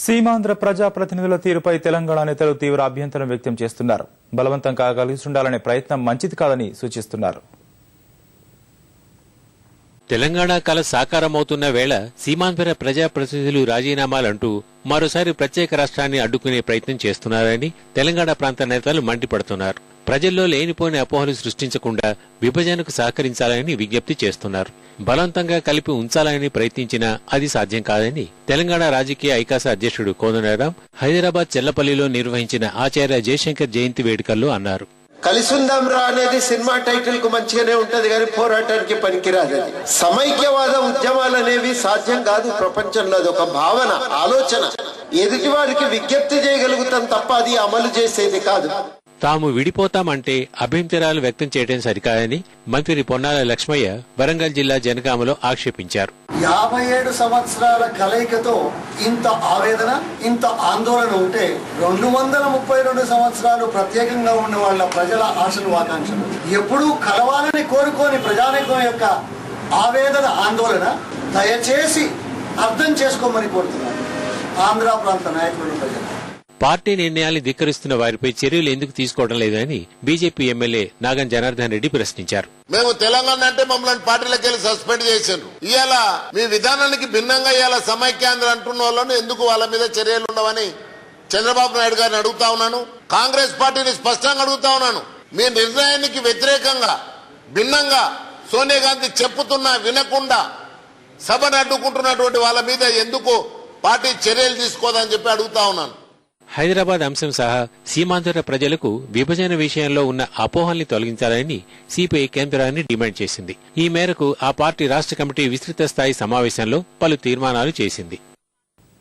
సీమాంధ్ర ప్రజాప్రతినిధుల తీరుపై తెలంగాణ నేతలు తీవ్ర అభ్యంతరం వ్యక్తం చేస్తున్నారు. బలవంతంగా కలిసి ఉండాలనే ప్రయత్నం మంచిది కాదని సూచిస్తున్నారు. తెలంగాణ కల సాకారమవుతున్న వేళ సీమాంధ్ర ప్రజాప్రతినిధులు రాజీనామాలంటూ మరోసారి ప్రత్యేక రాష్ట్రాన్ని అడ్డుకునే ప్రయత్నం చేస్తున్నారని తెలంగాణ ప్రాంత నేతలు మండిపడుతున్నారు. ప్రజల్లో లేనిపోని అపోహలు సృష్టించకుండా విభజనకు సహకరించాలని విజ్ఞప్తి చేస్తున్నారు. బలవంతంగా కలిపి ఉంచాలని ప్రయత్నించినా అది సాధ్యం కాదని తెలంగాణ రాజకీయ ఐకాస అధ్యక్షుడు కోదండరాం హైదరాబాద్ చెల్లపల్లిలో నిర్వహించిన ఆచార్య జయశంకర్ జయంతి వేడుకల్లో అన్నారు. కలిసుందాం రా అనేది సినిమా టైటిల్ కు మంచిగానే ఉంటది కానీ పోరాటానికి పనికిరాదని. సమైక్యవాద ఉద్యమాలు అనేవి సాధ్యం కాదు. ప్రపంచంలో అది ఒక భావన, ఆలోచన. ఎదుటి వారికి విజ్ఞప్తి చేయగలుగుతాం తప్ప అది అమలు చేసేది కాదు. తాము విడిపోతామంటే అభ్యంతరాలు వ్యక్తం చేయడం సరికాదని మంత్రి పొన్నాల లక్ష్మయ్య వరంగల్ జిల్లా జనగామలో ఆక్షేపించారు. 57 సంవత్సరాల కలయికతో ఇంత ఆవేదన, ఇంత ఆందోళన ఉంటే 232 సంవత్సరాలు ప్రత్యేకంగా ఉన్న వాళ్ళ ప్రజల ఆశలు, ఆకాంక్షలు ఎప్పుడూ కలవాలని కోరుకోని ప్రజానీకం యొక్క ఆవేదన, ఆందోళన దయచేసి అర్థం చేసుకోమని కోరుతున్నారు ఆంధ్ర ప్రాంత నాయకులు, ప్రజలు. పార్టీ నిర్ణయాలు ధిక్కరిస్తున్న వారిపై చర్యలు ఎందుకు తీసుకోవడం లేదని బీజేపీ ఎమ్మెల్యే నాగం జనార్దన్ రెడ్డి ప్రశ్నించారు. మేము తెలంగాణ అంటే మమ్మల్ని పార్టీలకు వెళ్ళి సస్పెండ్ చేశారు. ఇవాళ మీ విధానానికి భిన్నంగా ఇవాళ సమైక్యాంధ్ర అంటున్న వాళ్ళను ఎందుకు వాళ్ళ మీద చర్యలు ఉండవని చంద్రబాబు నాయుడు గారిని అడుగుతా ఉన్నాను. కాంగ్రెస్ పార్టీని స్పష్టంగా అడుగుతా ఉన్నాను. మీ నిర్ణయానికి వ్యతిరేకంగా భిన్నంగా సోనియా గాంధీ చెప్పుతున్నా వినకుండా సభను అడ్డుకుంటున్నటువంటి వాళ్ళ మీద ఎందుకు పార్టీ చర్యలు తీసుకోదని చెప్పి అడుగుతా ఉన్నాను. హైదరాబాద్ అంశం సహా సీమాంధ్ర ప్రజలకు విభజన విషయంలో ఉన్న అపోహల్ని తొలగించాలని సిపిఐ కేంద్రాన్ని డిమాండ్ చేసింది. ఈ మేరకు ఆ పార్టీ రాష్ట్ర కమిటీ విస్తృత స్థాయి సమావేశంలో పలు తీర్మానాలు చేసింది.